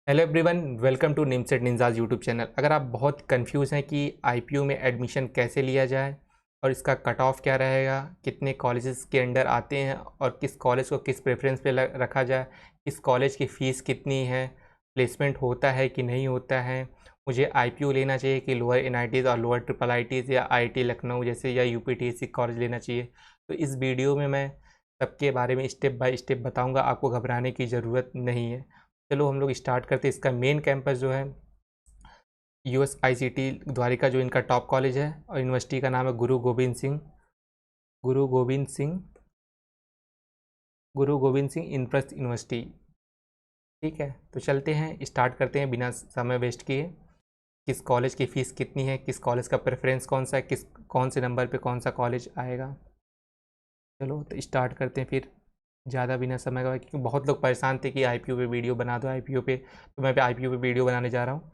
Hello everyone, welcome to NIMCET ninjas YouTube channel. अगर आप बहुत कंफ्यूज हैं कि आईपीयू में एडमिशन कैसे लिया जाए और इसका कट ऑफ क्या रहेगा, कितने कॉलेजेस के अंडर आते हैं और किस कॉलेज को किस प्रेफरेंस पे रखा जाए, किस कॉलेज की फ़ीस कितनी है, प्लेसमेंट होता है कि नहीं होता है, मुझे आईपीयू लेना चाहिए कि लोअर एनआईटीज़ और लोअर ट्रिपल आईटीज़ या आईआईटी लखनऊ जैसे या यूपीटीएससी कॉलेज लेना चाहिए, तो इस वीडियो में मैं सबके बारे में स्टेप बाय स्टेप बताऊँगा। आपको घबराने की ज़रूरत नहीं है। चलो हम लोग स्टार्ट करते हैं। इसका मेन कैंपस जो है USICT द्वारिका, जो इनका टॉप कॉलेज है, और यूनिवर्सिटी का नाम है गुरु गोविंद सिंह इंद्रप्रस्थ यूनिवर्सिटी। ठीक है, तो चलते हैं, स्टार्ट करते हैं बिना समय वेस्ट किए। किस कॉलेज की फ़ीस कितनी है, किस कॉलेज का प्रेफरेंस कौन सा है, कौन से नंबर पे कौन सा कॉलेज आएगा। चलो तो स्टार्ट करते हैं फिर, ज़्यादा बिना समय गवाए, क्योंकि बहुत लोग परेशान थे कि आईपीयू पे वीडियो बना दो आईपीयू पे, तो मैं आईपीयू पे वीडियो बनाने जा रहा हूँ।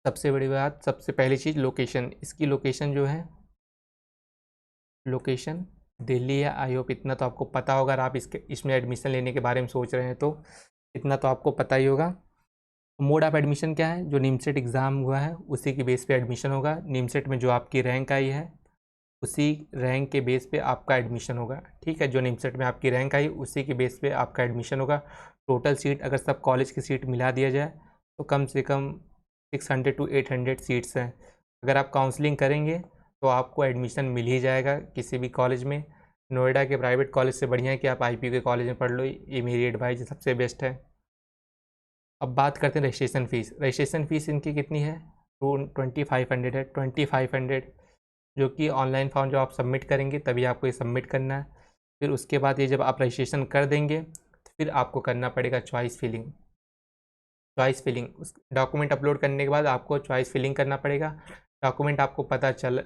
सबसे बड़ी बात, सबसे पहली चीज़ लोकेशन। इसकी लोकेशन जो है, लोकेशन दिल्ली है। आई होप इतना तो आपको पता होगा। अगर आप इसमें एडमिशन लेने के बारे में सोच रहे हैं तो इतना तो आपको पता ही होगा। मोड ऑफ एडमिशन क्या है, जो नीमसेट एग्ज़ाम हुआ है उसी की बेस पे एडमिशन होगा। नीमसेट में जो आपकी रैंक आई है उसी रैंक के बेस पे आपका एडमिशन होगा। ठीक है, जो नीमसेट में आपकी रैंक आई उसी के बेस पे आपका एडमिशन होगा। टोटल सीट अगर सब कॉलेज की सीट मिला दिया जाए तो कम से कम 600 to 800 सीट्स हैं। अगर आप काउंसलिंग करेंगे तो आपको एडमिशन मिल ही जाएगा किसी भी कॉलेज में। नोएडा के प्राइवेट कॉलेज से बढ़िया है कि आप आईपीयू के कॉलेज में पढ़ लो, ये मेरी एडवाइस सबसे बेस्ट है। अब बात करते हैं रजिस्ट्रेशन फ़ीस। रजिस्ट्रेशन फ़ीस इनकी कितनी है, 2500 है। 2500 जो कि ऑनलाइन फॉर्म जब आप सबमिट करेंगे तभी आपको ये सबमिट करना है। फिर उसके बाद ये जब आप रजिस्ट्रेशन कर देंगे तो फिर आपको करना पड़ेगा चॉइस फिलिंग। उस डॉक्यूमेंट अपलोड करने के बाद आपको चॉइस फिलिंग करना पड़ेगा। डॉक्यूमेंट आपको पता चल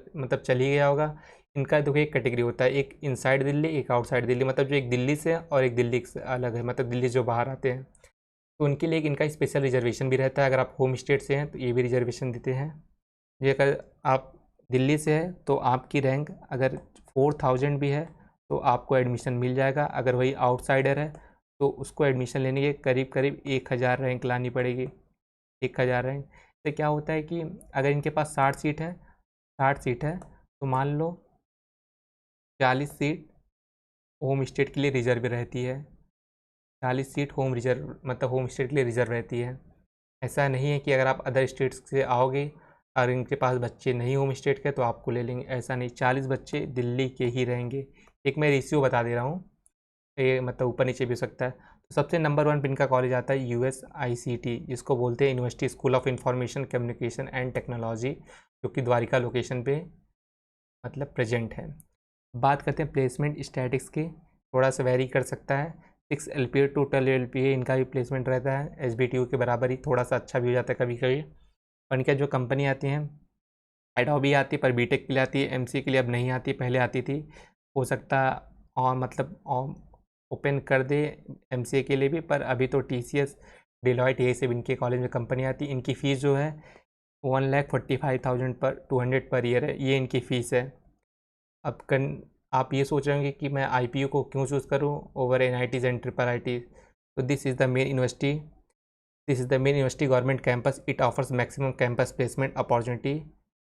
ही गया होगा। इनका देखो एक कैटेगरी होता है, एक इनसाइड दिल्ली, एक आउटसाइड दिल्ली। मतलब जो एक दिल्ली से है और एक दिल्ली से अलग है, मतलब दिल्ली जो बाहर आते हैं, तो उनके लिए एक इनका स्पेशल रिजर्वेशन भी रहता है। अगर आप होम स्टेट से हैं तो ये भी रिजर्वेशन देते हैं। ये अगर आप दिल्ली से है तो आपकी रैंक अगर 4000 भी है तो आपको एडमिशन मिल जाएगा। अगर वही आउटसाइडर है तो उसको एडमिशन लेने के करीब करीब 1000 रैंक लानी पड़ेगी। 1000 रैंक से क्या होता है कि अगर इनके पास 60 सीट है तो मान लो 40 सीट होम स्टेट के लिए रिजर्व रहती है। 40 सीट होम रिजर्व मतलब होम स्टेट के लिए रिजर्व रहती है। ऐसा नहीं है कि अगर आप अदर स्टेट्स से आओगे और इनके पास बच्चे नहीं होम स्टेट के तो आपको ले लेंगे, ऐसा नहीं। 40 बच्चे दिल्ली के ही रहेंगे। एक मैं रेशियो बता दे रहा हूँ, ये मतलब ऊपर नीचे भी हो सकता है। तो सबसे नंबर 1 पे इनका कॉलेज आता है USICT, जिसको बोलते हैं university school of information communication and technology, जो कि द्वारिका लोकेशन पे मतलब प्रेजेंट है। बात करते हैं प्लेसमेंट स्टैटिक्स की, थोड़ा सा वेरी कर सकता है। 6 LPA टू 12 LPA इनका भी प्लेसमेंट रहता है। SBTU के बराबर ही, थोड़ा सा अच्छा भी हो जाता है कभी कभी। और इनका जो कंपनी आती हैं, एडोबी आती है पर बीटेक के लिए आती है, एमसी के लिए अब नहीं आती, पहले आती थी। हो सकता है और मतलब ओपन कर दे एमसीए के लिए भी, पर अभी तो TCS, डिलॉयट, यही सब इनके कॉलेज में कंपनी आती है। इनकी फ़ीस जो है 1,45,000 पर 200 पर ईयर है, ये इनकी फ़ीस है। अब आप ये सोच रहे होंगे कि मैं आईपीयू को क्यों चूज़ करूँ over NITs and triple IT. तो this is the main university government campus. It offers maximum campus placement opportunity,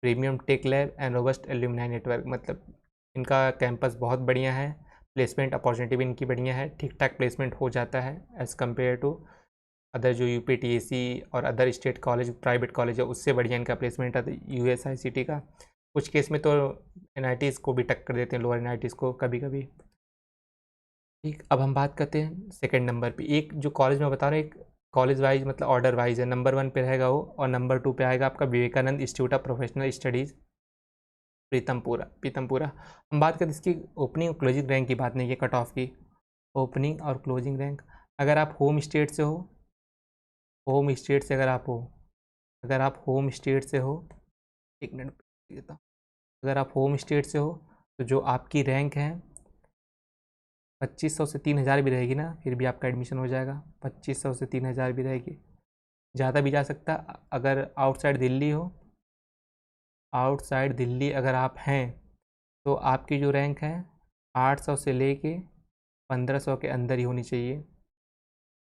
premium tech lab and robust alumni network. मतलब इनका कैंपस बहुत बढ़िया है, प्लेसमेंट अपॉर्चुनिटी भी इनकी बढ़िया है, ठीक ठाक प्लेसमेंट हो जाता है एज़ कम्पेयर टू अदर जो UPTSC और other state college private college है, उससे बढ़िया इनका प्लेसमेंट आता है USICT का। कुछ केस में तो NITs को भी टक्कर देते हैं, लोअर NITs को कभी कभी। ठीक, अब हम बात करते हैं सेकंड नंबर पे। एक जो कॉलेज मैं बता रहा हूँ, एक कॉलेज वाइज मतलब ऑर्डर वाइज है, नंबर 1 पे रहेगा वो, और नंबर 2 पे आएगा आपका Vivekananda Institute of Professional Studies Pitampura. हम बात करें इसकी ओपनिंग और क्लोजिंग रैंक की, बात नहीं है कट ऑफ की। ओपनिंग और क्लोजिंग रैंक, अगर आप होम स्टेट से हो, होम स्टेट से अगर आप होम स्टेट से हो, एक मिनट देता हूँ। अगर आप होम स्टेट से हो तो जो आपकी रैंक है 2500 से 3000 भी रहेगी ना, फिर भी आपका एडमिशन हो जाएगा। 2500 से 3000 भी रहेगी, ज़्यादा भी जा सकता। अगर आउटसाइड दिल्ली अगर आप हैं तो आपकी जो रैंक है 800 से लेके 1500 के अंदर ही होनी चाहिए।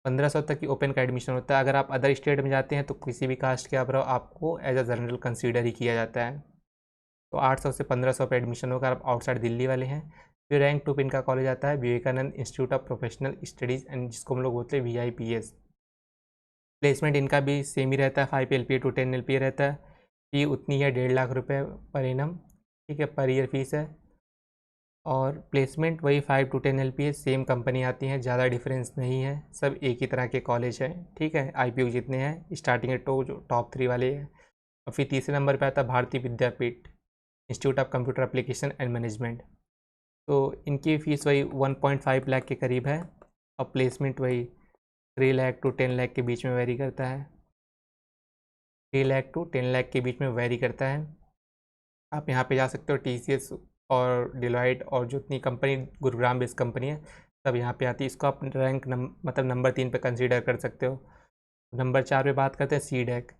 1500 तक की ओपन का एडमिशन होता है। अगर आप अदर स्टेट में जाते हैं तो किसी भी कास्ट के आप रहो, आपको एज अ जनरल कंसीडर ही किया जाता है। तो 800 से 1500 पे एडमिशन होगा, आप आउटसाइड दिल्ली वाले हैं। फिर रैंक 2 पे इनका कॉलेज आता है Vivekananda Institute of Professional Studies and जिसको हम लोग बोलते हैं VIPS। प्लेसमेंट इनका भी सेम ही रहता है, 5 LPA टू 10 LPA रहता है। फी उतनी है 1.5 लाख रुपये पर एनम, ठीक है, पर ईयर फीस है। और प्लेसमेंट वही 5 टू 10 LPA, सेम कंपनी आती हैं, ज़्यादा डिफरेंस नहीं है, सब एक ही तरह के कॉलेज हैं, ठीक है। IPO जितने हैं स्टार्टिंग है जो टॉप 3 वाले हैं। और फिर तीसरे नंबर पे आता है Bharati Vidyapeeth institute of computer application and management. तो इनकी फ़ीस वही 1.5 लाख के करीब है। और प्लेसमेंट वही 3 लाख टू 10 लाख के बीच में वेरी करता है, 3 लाख टू 10 लाख के बीच में वेरी करता है। आप यहाँ पे जा सकते हो, TCS और डिलॉयट और जो इतनी कंपनी गुरुग्राम बेस्ड कंपनी है सब यहाँ पे आती है। इसको आप रैंक मतलब नंबर 3 पे कंसीडर कर सकते हो। नंबर 4 पे बात करते हैं CDAC।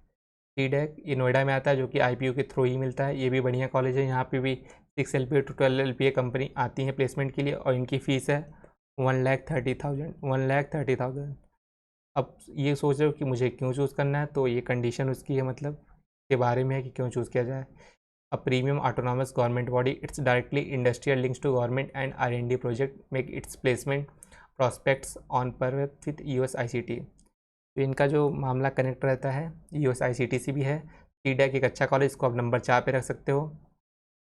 ये नोएडा में आता है, जो कि IPO के थ्रू ही मिलता है। ये भी बढ़िया कॉलेज है, यहाँ पे भी 6 LPA टू 12 LPA कंपनी आती है प्लेसमेंट के लिए। और इनकी फ़ीस है 1,30,000। अब ये सोच रहे हो कि मुझे क्यों चूज़ करना है, तो ये कंडीशन उसकी है, मतलब के बारे में है कि क्यों चूज़ किया जाए। A premium autonomous government body, its directly industrial links to government and R&D project make its placement prospects on par with USICT। तो इनका जो मामला कनेक्ट रहता है USICT से भी है। CDAC एक अच्छा कॉलेज, इसको आप नंबर 4 पे रख सकते हो।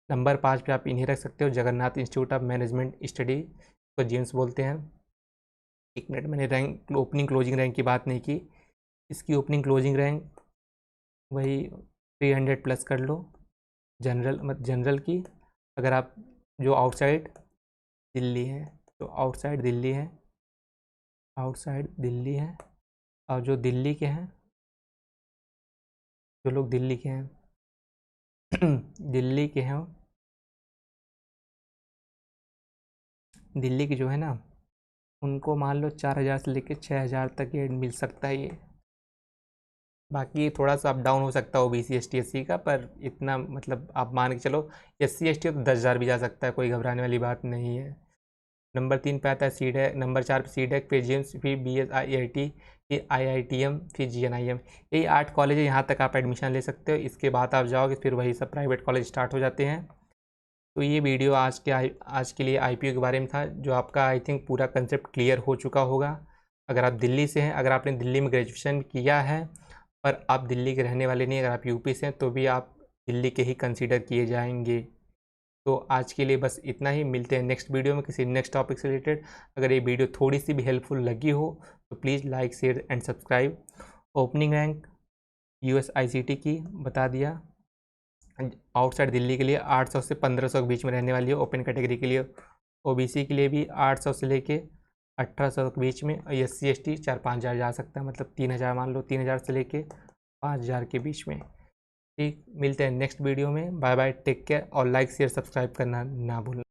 नंबर 5 पे आप इन्हें रख सकते हो, Jagannath institute of management study, तो जेम्स बोलते हैं। एक मिनट, मैंने रैंक ओपनिंग क्लोजिंग रैंक की बात नहीं की। इसकी ओपनिंग क्लोजिंग रैंक वही 300 प्लस कर लो जनरल की। अगर आप जो आउटसाइड दिल्ली है, तो आउटसाइड दिल्ली है, और जो दिल्ली के हैं, जो लोग दिल्ली के हैं दिल्ली के हैं, दिल्ली की जो है ना, उनको मान लो 4000 से लेकर 6000 तक ये मिल सकता है ये। बाकी थोड़ा सा अप डाउन हो सकता है OBC ST SC का, पर इतना मतलब आप मान के चलो SC ST तो 10,000 भी जा सकता है, कोई घबराने वाली बात नहीं है। नंबर 3 पे आता है CDAC, नंबर 4 पे CDAC, फिर जेम्स, फिर BSIIT, फिर IITM, फिर GNIM। यही 8 कॉलेज है, यहाँ तक आप एडमिशन ले सकते हो। इसके बाद आप जाओगे फिर वही सब प्राइवेट कॉलेज स्टार्ट हो जाते हैं। तो ये वीडियो आज के लिए IPO के बारे में था, जो आपका आई थिंक पूरा कंसेप्ट क्लियर हो चुका होगा। अगर आप दिल्ली से हैं, अगर आपने दिल्ली में ग्रेजुएशन किया है पर आप दिल्ली के रहने वाले नहीं, अगर आप यूपी से हैं तो भी आप दिल्ली के ही कंसीडर किए जाएंगे। तो आज के लिए बस इतना ही, मिलते हैं नेक्स्ट वीडियो में किसी नेक्स्ट टॉपिक से रिलेटेड। अगर ये वीडियो थोड़ी सी भी हेल्पफुल लगी हो तो please like, share and subscribe. Opening rank USICT की बता दिया, आउटसाइड दिल्ली के लिए 800 से 1500 के बीच में रहने वाली है। ओपन कैटेगरी के लिए OBC के लिए भी 800 से लेके 1800 के बीच में। और SC ST 4-5 हज़ार जा सकता है, मतलब 3000 मान लो, 3000 से लेके 5000 के बीच में। ठीक, मिलते हैं नेक्स्ट वीडियो में। बाय बाय, टेक केयर, और लाइक शेयर सब्सक्राइब करना ना भूलना।